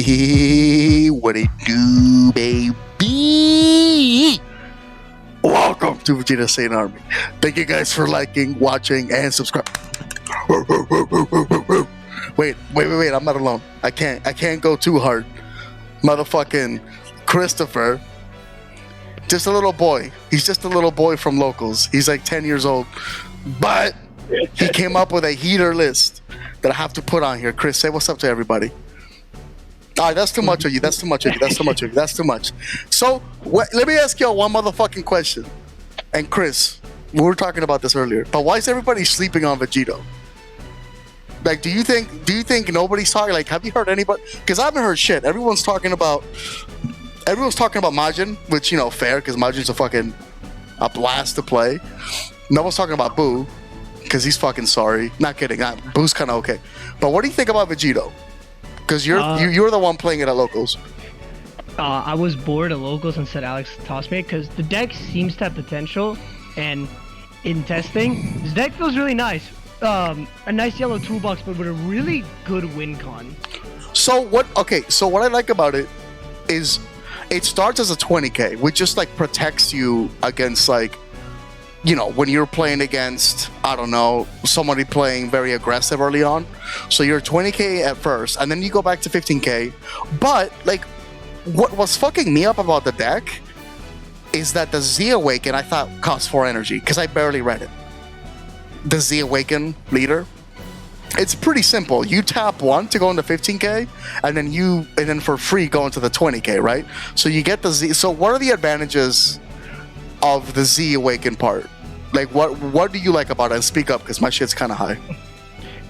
Hey, what it do, baby? Welcome to Vegito Saint Army. Thank you guys for liking, watching, and subscribing. Wait, I'm not alone. I can't go too hard. Motherfucking Christopher. Just a little boy. He's just a little boy from locals. He's like 10 years old. But he came up with a heater list that I have to put on here. Chris, say what's up to everybody. All right, that's too much of you. That's too much. So, let me ask y'all one motherfucking question. And Chris, we were talking about this earlier, but why is everybody sleeping on Vegito? Like, do you think nobody's talking? Like, have you heard anybody? Because I haven't heard shit. Everyone's talking about Majin, which, you know, fair, because Majin's a blast to play. No one's talking about Boo, because he's fucking sorry. Not kidding. Boo's kind of okay. But what do you think about Vegito? Because you're the one playing it at locals. I was bored at locals and said Alex tossed me because the deck seems to have potential, and in testing, this deck feels really nice. A nice yellow toolbox, but with a really good win con. So what I like about it is it starts as a 20k, which just like protects you against, like, you know, when you're playing against, I don't know, somebody playing very aggressive early on. So you're 20k at first, and then you go back to 15k. But, like, what was fucking me up about the deck is that the Z Awaken, I thought, cost 4 energy, because I barely read it. The Z Awaken leader. It's pretty simple. You tap 1 to go into 15k, and then for free go into the 20k, right? So you get the Z. So what are the advantages of the Z Awaken part? Like, what do you like about it? And speak up, because my shit's kind of high.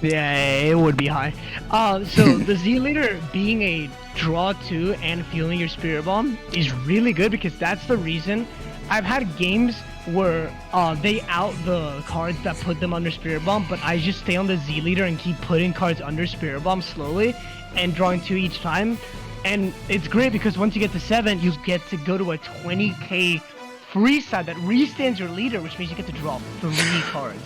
Yeah, it would be high. So the Z leader being a draw 2 and feeling your Spirit Bomb is really good, because that's the reason I've had games where they out the cards that put them under Spirit Bomb, but I just stay on the Z leader and keep putting cards under Spirit Bomb slowly and drawing 2 each time. And it's great because once you get to 7, you get to go to a 20k free side that restands your leader, which means you get to draw 3 cards.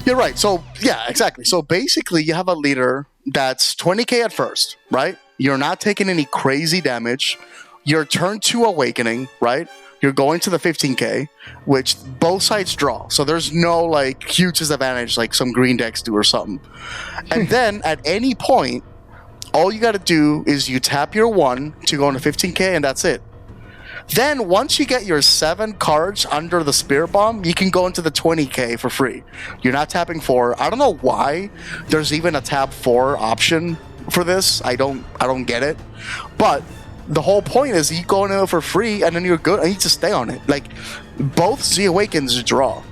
You're right. So, yeah, exactly. So basically, you have a leader that's 20k at first, right? You're not taking any crazy damage. You're turn 2 awakening, right? You're going to the 15k, which both sides draw. So there's no, like, huge disadvantage like some green decks do or something. And then at any point, all you got to do is you tap your 1 to go into 15k, and that's it. Then once you get your 7 cards under the Spirit Bomb, you can go into the 20k for free. You're not tapping 4. I don't know why there's even a tap 4 option for this. I don't get it. But the whole point is you go in it for free, and then you're good, and you just stay on it. Like, both Z Awakens draw.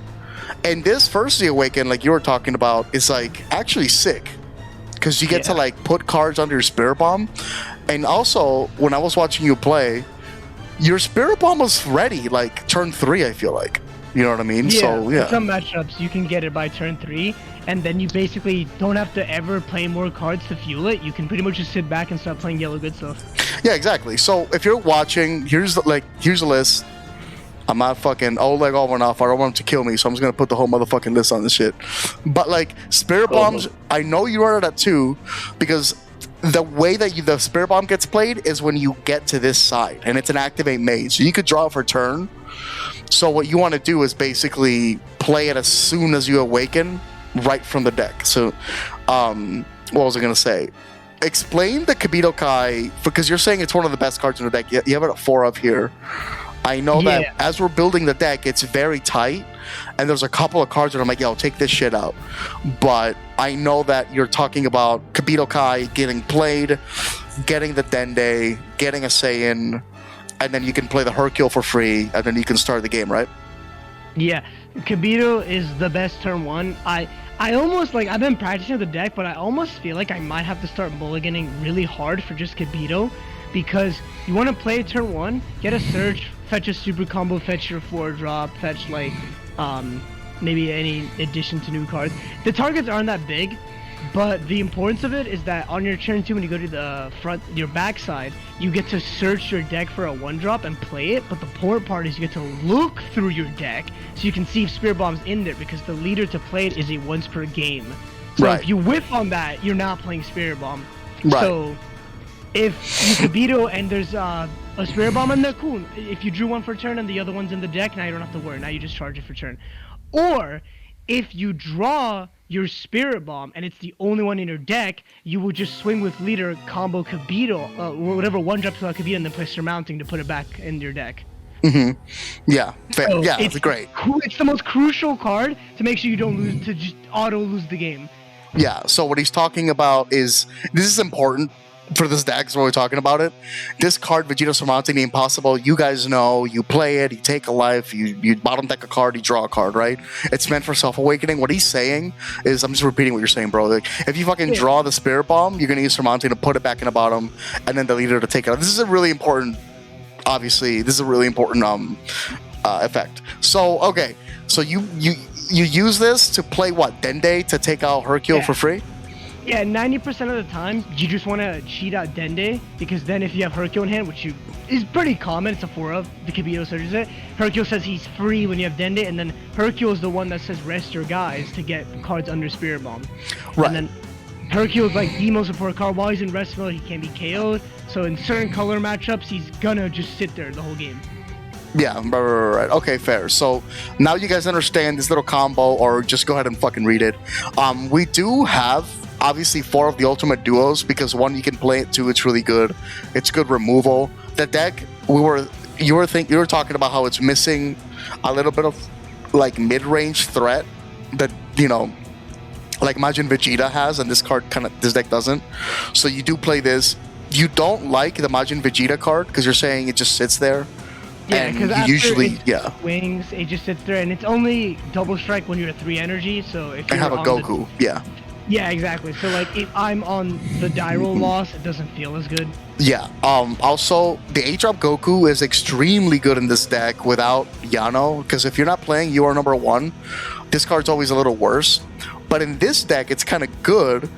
And this first Z Awaken, like you were talking about, is like actually sick, because you get to like put cards under your Spirit Bomb. And also, when I was watching you play, your Spirit Bomb was ready like turn 3, I feel like. You know what I mean? Yeah, so, yeah. Some matchups you can get it by turn 3, and then you basically don't have to ever play more cards to fuel it. You can pretty much just sit back and start playing yellow good stuff. Yeah, exactly. So if you're watching, here's the list. I'm not fucking Oleg Olvanov. I don't want him to kill me, so I'm just gonna put the whole motherfucking list on this shit. But like Spirit Bombs, I know you are at 2 because the way that the Spirit Bomb gets played is when you get to this side, and it's an activate maze, so you could draw it for turn. So what you want to do is basically play it as soon as you awaken, right from the deck. So, what was I gonna say? Explain the Kibito Kai, because you're saying it's one of the best cards in the deck. You have it at 4 up here. I know that as we're building the deck, it's very tight, and there's a couple of cards that I'm like, yo, take this shit out. But I know that you're talking about Kibito Kai getting played, getting the Dende, getting a Saiyan, and then you can play the Hercule for free, and then you can start the game, right? Yeah, Kibito is the best turn 1. I almost, like, I've been practicing the deck, but I almost feel like I might have to start mulliganing really hard for just Kibito, because you want to play turn 1, get a Surge, fetch a super combo, fetch your 4-drop, fetch, like, maybe any addition to new cards. The targets aren't that big, but the importance of it is that on your turn 2, when you go to the front, your backside, you get to search your deck for a 1-drop and play it, but the important part is you get to look through your deck so you can see if Spirit Bomb's in there, because the leader to play it is a once per game. So if you whiff on that, you're not playing Spirit Bomb. Right. So if you Kibito and there's a Spirit Bomb in there, cool. If you drew one for turn and the other one's in the deck, now you don't have to worry. Now you just charge it for turn. Or if you draw your Spirit Bomb and it's the only one in your deck, you will just swing with leader, combo Kibito, whatever one drop to Kibito, and then play Surmounting to put it back in your deck. Yeah, So yeah, it's great. It's the most crucial card to make sure you don't lose, to just auto lose the game. Yeah, so what he's talking about is, this is important for this deck, is what we're talking about it. This card, Vegito Surmounting the Impossible, you guys know, you play it, you take a life, you bottom deck a card, you draw a card, right? It's meant for self-awakening. What he's saying is, I'm just repeating what you're saying, bro. Like, if you fucking draw the Spirit Bomb, you're going to use Surmounting to put it back in the bottom, and then the leader to take it out. This is a really important, obviously, this is a really important effect. So, okay, so you use this to play what, Dende, to take out Hercule for free? Yeah, 90% of the time, you just want to cheat out Dende, because then if you have Hercule in hand, which is pretty common, it's a 4 of, the Kibito searches it, Hercule says he's free when you have Dende, and then Hercule is the one that says rest your guys to get cards under Spirit Bomb. Right. And then Hercule is like the most important card. While he's in rest mode, he can't be KO'd, so in certain color matchups, he's gonna just sit there the whole game. Yeah, right. Okay, fair. So now you guys understand this little combo, or just go ahead and fucking read it. We do have, obviously, 4 of the ultimate duos, because 1, you can play it, 2, it's really good. It's good removal. The deck, you were talking about how it's missing a little bit of like mid-range threat that, you know, like imagine Vegeta has, and this deck doesn't. So you do play this. You don't like the Majin Vegeta card because you're saying it just sits there. Yeah, because usually, wings, it just sits there, and it's only double strike when you're at 3 energy. So if you have a Goku, yeah, exactly. So like if I'm on the die roll loss, it doesn't feel as good. Yeah. Also, the 8-drop Goku is extremely good in this deck without Yano, because if you're not playing, you are number 1. This card's always a little worse. But in this deck, it's kind of good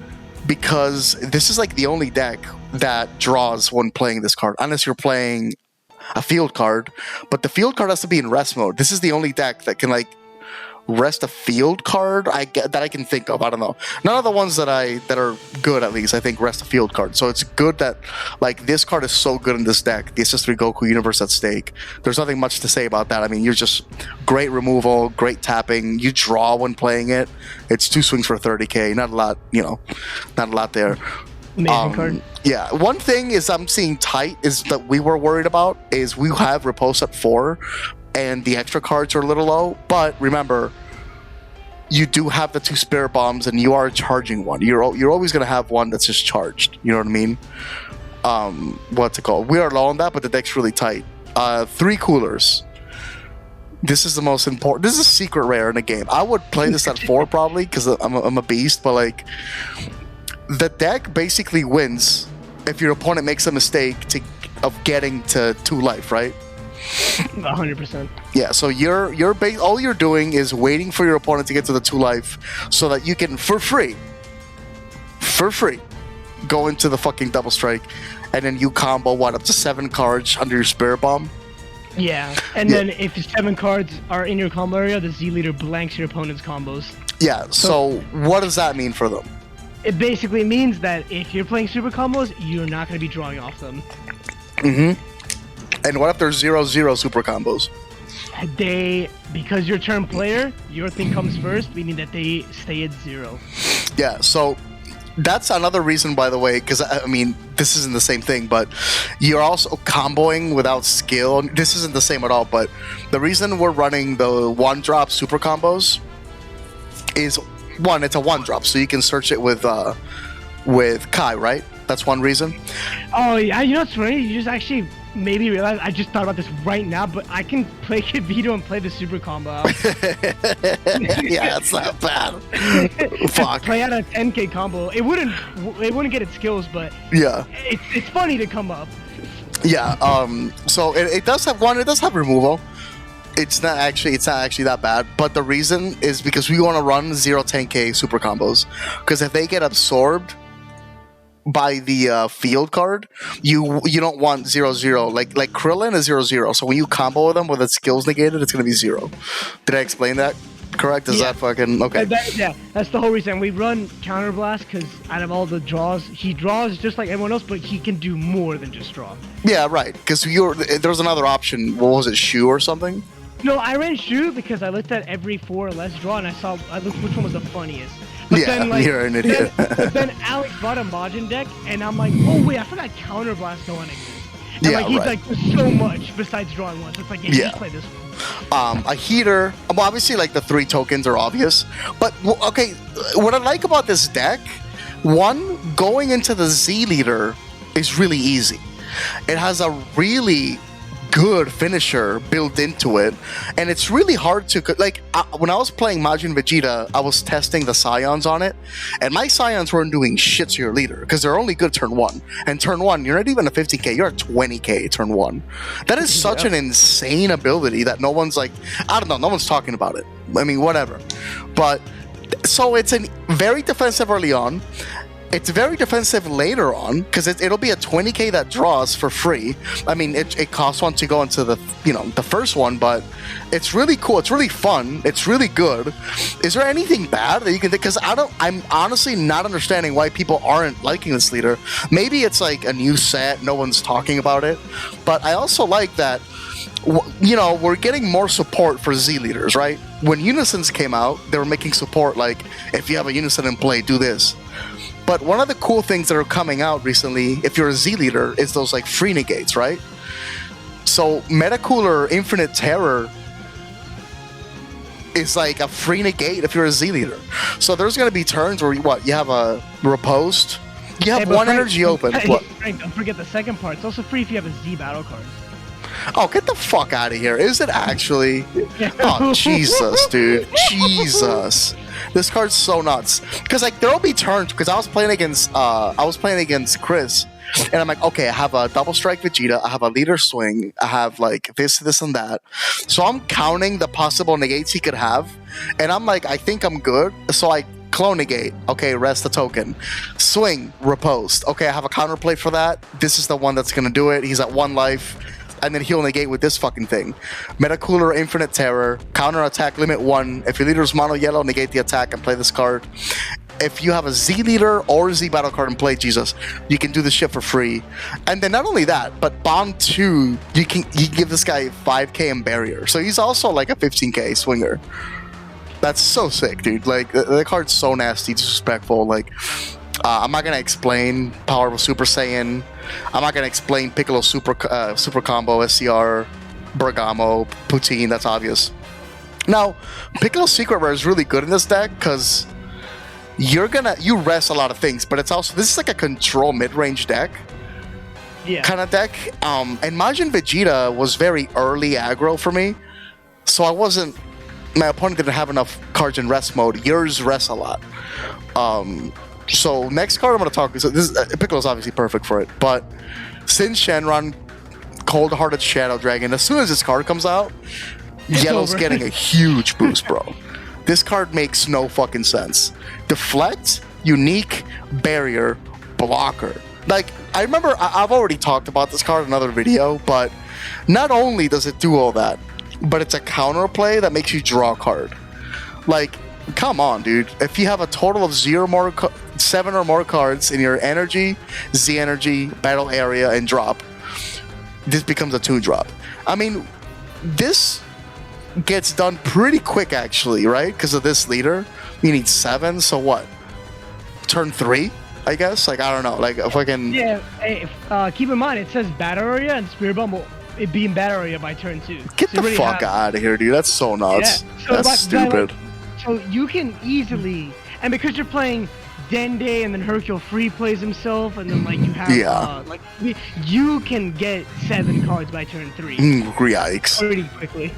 because this is like the only deck that draws when playing this card, unless you're playing a field card. But the field card has to be in rest mode. This is the only deck that can like rest a field card that I can think of. I don't know. None of the ones that are good, at least, I think rest a field card. So it's good that like this card is so good in this deck. The SS3 Goku Universe at stake. There's nothing much to say about that. I mean, you're just great removal, great tapping. You draw when playing it. It's 2 swings for 30k. Not a lot, not a lot there. Amazing card. Yeah, one thing is I'm seeing tight is that we were worried about is we have Repulse at 4 and the extra cards are a little low, but remember, you do have the 2 Spirit Bombs and you are charging one. You're always going to have one that's just charged. You know what I mean? What's it called? We are low on that, but the deck's really tight. 3 coolers. This is the most important. This is a secret rare in the game. I would play this at 4 probably because I'm a beast, but like the deck basically wins if your opponent makes a mistake of getting to 2 life, right? 100%. Yeah, so all you're doing is waiting for your opponent to get to the 2 life so that you can for free go into the fucking double strike, and then you combo up to 7 cards under your Spirit Bomb. Yeah, and then if the 7 cards are in your combo area, the Z leader blanks your opponent's combos. Yeah, so what does that mean for them? It basically means that if you're playing super combos, you're not going to be drawing off them. And what if there's 0/0 super combos? Because you're turn player, your thing comes first, meaning that they stay at 0. Yeah, so that's another reason, by the way, because I mean, this isn't the same thing, but you're also comboing without skill. This isn't the same at all, but the reason we're running the 1-drop super combos is, 1, it's a 1-drop, so you can search it with Kai, right? That's one reason. Oh, yeah, you know what's funny? You just actually maybe realize I just thought about this right now, but I can play Vegito and play the super combo out. Yeah, that's not bad. Fuck. Play out a 10k combo. It wouldn't get its skills, but yeah, it's funny to come up. Yeah. So it does have one. It does have removal. It's not actually that bad. But the reason is because we want to run 0-10k super combos, because if they get absorbed by the field card, you don't want 0/0. Like Krillin is 0/0. So when you combo them with its skills negated, it's gonna be 0. Did I explain that? correct? Is that fucking okay? Yeah, that's the whole reason we run counterblast, because out of all the draws, he draws just like everyone else, but he can do more than just draw. Yeah, right. Because there's another option. What was it, shoe or something? No, I ran shoe because I looked at every 4 or less draw and I looked which one was the funniest. But yeah, then, like, you're an idiot. then Alex bought a Majin deck, and I'm like, oh wait, I forgot counterblast don't exists. And yeah, like he's right. like there's so much besides drawing once. It's like just play this one. A heater. Well, obviously, like the 3 tokens are obvious, but okay. What I like about this deck, one, going into the Z leader is really easy. It has a really good finisher built into it, and it's really hard to when I was playing Majin Vegeta, I was testing the Scions on it, and my Scions weren't doing shit to your leader because they're only good turn 1, and turn 1 you're not even a 50k, you're a 20k turn 1. That is such an insane ability that no one's like, I don't know, no one's talking about it. I mean, whatever. But so it's very defensive early on. It's very defensive later on because it'll be a 20k that draws for free. I mean, it costs 1 to go into the the first one, but it's really cool. It's really fun. It's really good. Is there anything bad that you can think? Because I'm honestly not understanding why people aren't liking this leader. Maybe it's like a new set, no one's talking about it. But I also like that. We're getting more support for Z leaders, right? When Unisons came out, they were making support like, if you have a Unison in play, do this. But one of the cool things that are coming out recently, if you're a Z leader, is those like free negates, right? So Metacooler Infinite Terror is like a free negate if you're a Z leader. So there's going to be turns where you have a riposte, you have one energy open. Frank, don't forget the second part. It's also free if you have a Z battle card. Oh, get the fuck out of here. Is it actually? Oh, Jesus, dude. Jesus. This card's so nuts. Because like there'll be turns, because I was playing against Chris, and I'm like, okay, I have a double strike Vegeta, I have a leader swing, I have like this, and that. So I'm counting the possible negates he could have, and I'm like, I think I'm good. So I clone negate. Okay, rest the token. Swing, riposte. Okay, I have a counterplay for that. This is the one that's gonna do it. He's at 1 life. And then he'll negate with this fucking thing. Metacooler Infinite Terror, counter attack limit 1. If your leader's mono yellow, negate the attack and play this card. If you have a Z leader or Z battle card in play, Jesus, you can do this shit for free. And then not only that, but Bond 2, you give this guy 5k in barrier. So he's also like a 15k swinger. That's so sick, dude. Like the card's so nasty, disrespectful. Like I'm not gonna explain Power of Super Saiyan. I'm not gonna explain Piccolo Super Combo, SCR, Bergamo, Poutine. That's obvious. Now, Piccolo's Secret Rare is really good in this deck because you rest a lot of things, but it's also, this is like a control mid-range deck. Kind of deck. And Majin Vegeta was very early aggro for me, so my opponent didn't have enough cards in rest mode. Yours rests a lot. So next card I'm going to talk, so Piccolo's obviously perfect for it, but Sin Shenron, Cold-Hearted Shadow Dragon, as soon as this card comes out, Yellow's getting a huge boost, bro. This card makes no fucking sense. Deflect, Unique, Barrier, Blocker. Like, I remember, I've already talked about this card in another video, but not only does it do all that, but it's a counterplay that makes you draw a card. Like, come on, dude. If you have a total of 7 or more cards in your energy, Z energy, battle area, and drop, this becomes a 2-drop. I mean, this gets done pretty quick, actually, right? Because of this leader. You need 7, so what? Turn 3, I guess? Like, I don't know. Like, if I can... Yeah, hey, keep in mind, it says battle area and Spirit Bomb will be in battle area by turn 2. Get the fuck out of here, dude. That's so nuts. Yeah. So that's stupid. So you can easily, and because you're playing Dende and then Hercule free plays himself, and then like you have you can get 7 cards by turn 3. Yikes. Pretty quickly.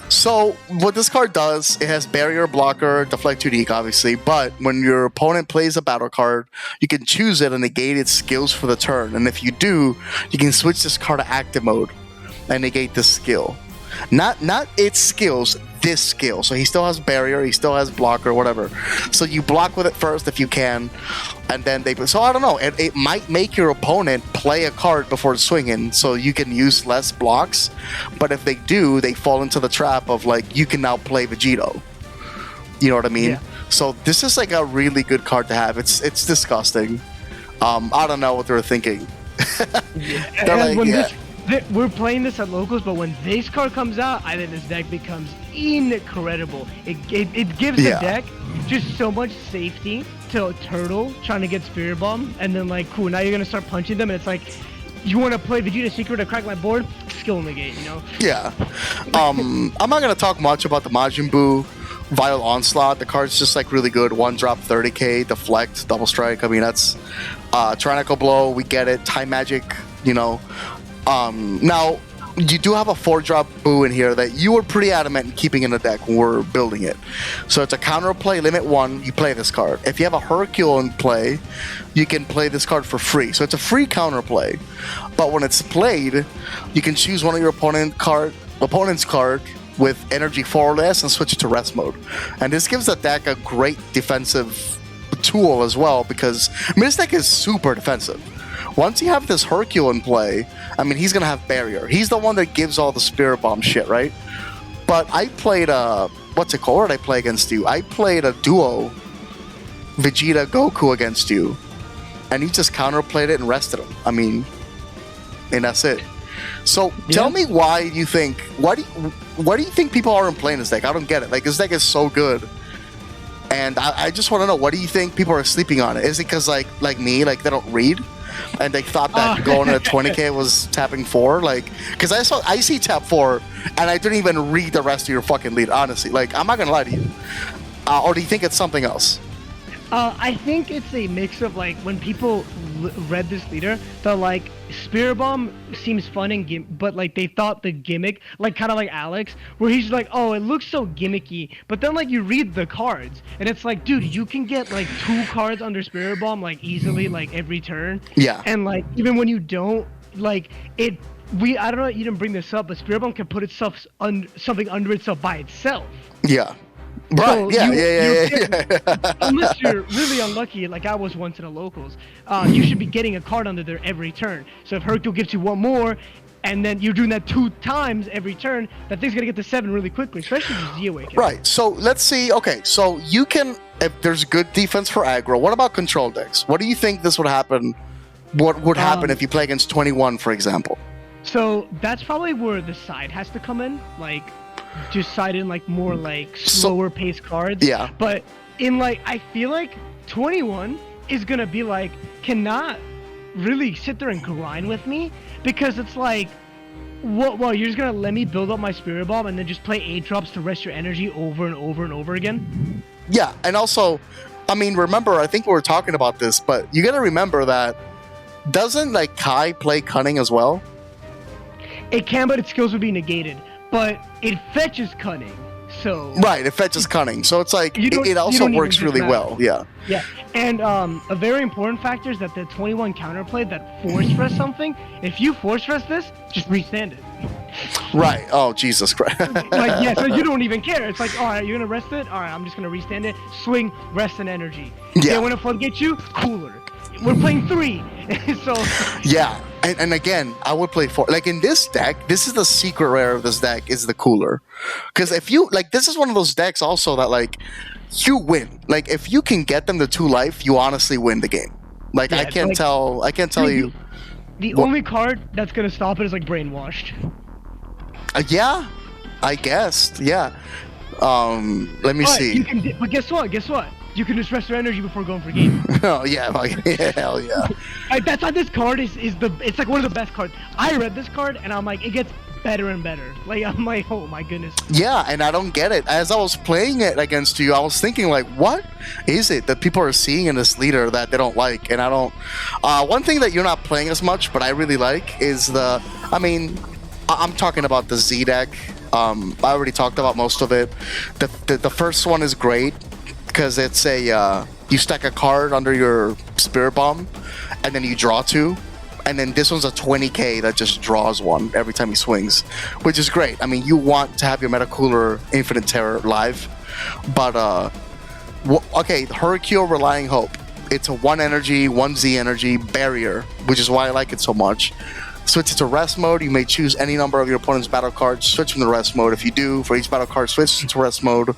So what this card does, it has Barrier, Blocker, Deflect, Unique, obviously, but when your opponent plays a battle card, you can choose it and negate its skills for the turn, and if you do, you can switch this card to active mode and negate this skill. Not its skills, this skill. So he still has Barrier, he still has Blocker, whatever. So you block with it first if you can, and then so I don't know, it might make your opponent play a card before swinging, so you can use less blocks. But if they do, they fall into the trap of like, you can now play Vegito. You know what I mean? Yeah. So this is like a really good card to have. It's disgusting. I don't know what they were thinking. Yeah. They're And like, when yeah. we're playing this at locals, but when this card comes out, I think this deck becomes incredible. It gives Yeah. the deck just so much safety to Turtle trying to get Spirit Bomb, and then like, cool, now you're gonna start punching them, and it's like, you want to play Vegeta Secret to crack my board? Skill negate, you know? Yeah. I'm not gonna talk much about the Majin Buu Vital Onslaught. The card's just like really good. 1-drop 30k, deflect, double strike. I mean, that's Tyrannical Blow, we get it. Time Magic, you know. Now you do have a 4-drop Buu in here that you were pretty adamant in keeping in the deck when we're building it. So it's a counter play, limit 1, you play this card. If you have a Hercule in play, you can play this card for free. So it's a free counter play. But when it's played, you can choose one of your opponent's card with energy 4 or less and switch it to rest mode. And this gives the deck a great defensive tool as well, because this deck is super defensive. Once you have this Hercule in play, I mean, he's going to have Barrier. He's the one that gives all the Spirit Bomb shit, right? But I played what's it called? What did I play against you? I played a duo Vegeta Goku against you, and you just counterplayed it and rested him. I mean, and that's it. So tell me why do you think people aren't playing this deck? I don't get it. Like, this deck is so good, and I just want to know, what do you think people are sleeping on it? Is it because like me, like they don't read, and they thought that going to 20k was tapping 4? Like, because I see tap 4, and I didn't even read the rest of your fucking lead. Honestly, like, I'm not gonna lie to you. Or do you think it's something else? I think it's a mix of like, when people read this leader, they're like, Spirit Bomb seems fun and but like they thought the gimmick, like kind of like Alex, where he's like, oh, it looks so gimmicky, but then like you read the cards and it's like, dude, you can get like 2 cards under Spirit Bomb like easily, like every turn. Yeah. And like, even when you don't, like it, I don't know, you didn't bring this up, but Spirit Bomb can put itself something under itself by itself. Yeah. Right. So Yeah. Unless you're really unlucky, like I was once in the locals, you should be getting a card under there every turn. So if Hercule gives you 1 more, and then you're doing that 2 times every turn, that thing's gonna get to 7 really quickly, especially if you Z-Awaken. Right. So let's see. Okay. So you can, if there's good defense for aggro, what about control decks? What do you think this would happen? What would happen if you play against 21, for example? So that's probably where the side has to come in, like just side in like more like slower paced cards. Yeah. But in like, I feel like 21 is gonna be like, cannot really sit there and grind with me, because it's like, well, you're just gonna let me build up my Spirit Bomb and then just play 8 drops to rest your energy over and over and over again? Yeah, and also, I mean, remember, I think we were talking about this, but you gotta remember that, doesn't like Kai play Cunning as well? It can, but its skills would be negated. But it fetches Cunning, so... Right, it fetches Cunning, so it's like, it also works really well, yeah. Yeah, and a very important factor is that the 21 counterplay that force rest something, if you force rest this, just restand it. Right, oh, Jesus Christ. Like, yeah, so you don't even care. It's like, alright, you're gonna rest it? Alright, I'm just gonna restand it. Swing, rest, and energy. Yeah. When a flood gets you, cooler. We're playing 3, so... Yeah. And again, I would play 4. Like, in this deck, this is the secret rare of this deck, is the cooler. Because if you, like, this is one of those decks also that, like, you win. Like, if you can get them to 2 life, you honestly win the game. Like, yeah, I can't tell you. The only card that's going to stop it is, like, Brainwashed. Yeah, I guess. Yeah. Let me see. But guess what? You can just rest your energy before going for game. Oh yeah, hell yeah. Like, that's why this card it's like one of the best cards. I read this card and I'm like, it gets better and better. Like, I'm like, oh my goodness. Yeah, and I don't get it. As I was playing it against you, I was thinking like, what is it that people are seeing in this leader that they don't like? And I don't. One thing that you're not playing as much, but I really like, is I'm talking about the Z deck. I already talked about most of it. The first one is great, because it's you stack a card under your Spirit Bomb, and then you draw 2, and then this one's a 20k that just draws 1 every time he swings, which is great. I mean, you want to have your Metacooler Infinite Terror live, but okay, Hercule Relying Hope. It's a 1 energy, 1 Z energy barrier, which is why I like it so much. switch it to rest mode. You may choose any number of your opponent's battle cards. Switch from the rest mode. If you do, for each battle card, switch to rest mode.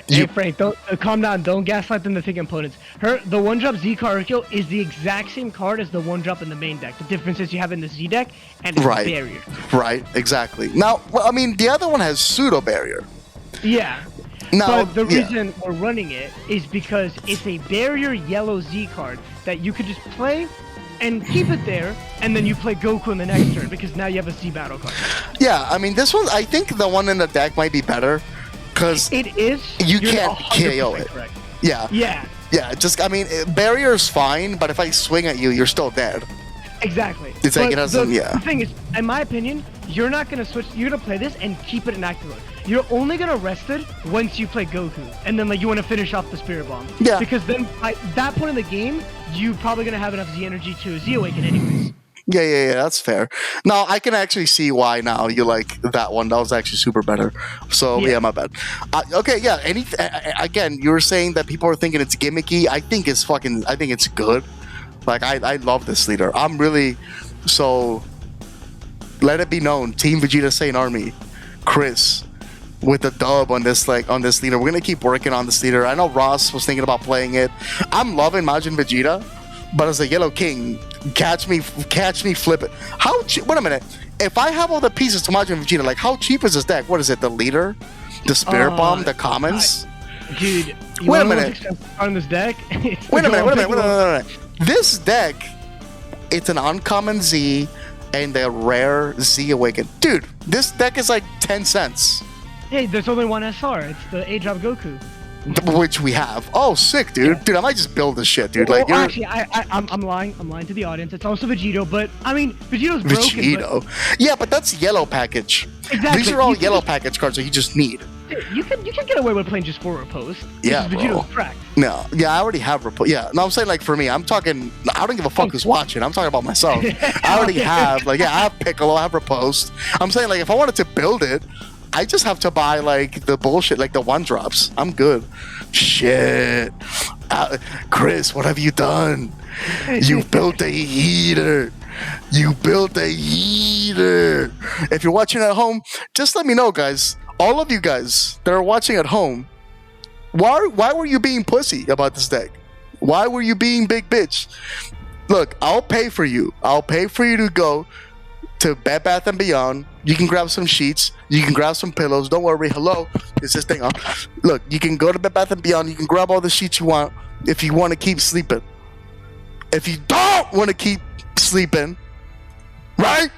Hey Frank, don't calm down. Don't gaslight them to think opponents. The one-drop Z card is the exact same card as the one-drop in the main deck. The difference is you have it in the Z deck and it's a barrier. Right, exactly. Now, well, I mean, the other one has pseudo barrier. Yeah. Now, but the reason we're running it is because it's a barrier yellow Z card that you could just play and keep it there, and then you play Goku in the next turn because now you have a Z battle card. Yeah, I mean, this one, I think the one in the deck might be better because it is. You can't KO it. Correct. Yeah. Yeah. Yeah, just, I mean, barrier is fine, but if I swing at you, you're still dead. Exactly. It's like it doesn't, the thing is, in my opinion, you're not going to switch, you're going to play this and keep it in active mode. You're only going to rest it once you play Goku, and then like you want to finish off the Spirit Bomb. Yeah. Because then, at that point in the game, you're probably going to have enough Z energy to Z Awaken anyways. Yeah, that's fair. Now, I can actually see why now you like that one. That was actually super better. So, yeah my bad. Okay, yeah, again, you were saying that people are thinking it's gimmicky. I think it's good. Like, I love this leader. I'm really, so, let it be known, Team Vegeta Saiyan Army, Chris, with the dub on this leader. We're gonna keep working on this leader. I know Ross was thinking about playing it. I'm loving Majin Vegeta, but as a Yellow King, catch me flip it. How cheap? Wait a minute. If I have all the pieces to Majin Vegeta, like how cheap is this deck? What is it? The leader, the Spirit Bomb, the commons. Dude, wait a minute. On this deck. Wait a minute. This deck, it's an uncommon Z and a rare Z Awaken. Dude, this deck is like 10 cents. Hey, there's only one SR. It's the 8-drop Goku. Which we have. Oh, sick, dude. Yeah. Dude, I might just build this shit, dude. Well, actually, I'm lying. I'm lying to the audience. It's also Vegito, but I mean, Vegito's broken. Vegito. Yeah, but that's yellow package. Exactly. These are all yellow package cards that you just need. You can get away with playing just 4 repose. Yeah, Vegito's cracked. No, yeah, I already have repose. Yeah, no, I'm saying like for me, I'm talking. I don't give a fuck who's watching. I'm talking about myself. I already have I have Piccolo, I have repose. I'm saying like if I wanted to build it, I just have to buy like the bullshit, like the 1-drops. I'm good. Shit. Chris, what have you done? You built a heater. You built a heater. If you're watching at home, just let me know, guys. All of you guys that are watching at home, why were you being pussy about this deck? Why were you being big bitch? Look, I'll pay for you. I'll pay for you to go to Bed Bath & Beyond. You can grab some sheets. You can grab some pillows. Don't worry. Hello. Is this thing on? Look, you can go to Bed Bath & Beyond. You can grab all the sheets you want if you want to keep sleeping. If you don't want to keep sleeping, right?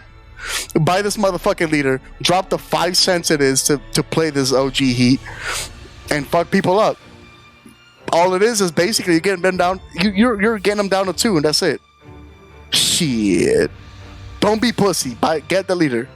Buy this motherfucking leader. Drop the 5 cents it is to play this OG Heat and fuck people up. All it is basically you're getting them down. You're getting them down to 2, and that's it. Shit. Don't be pussy. Get the leader.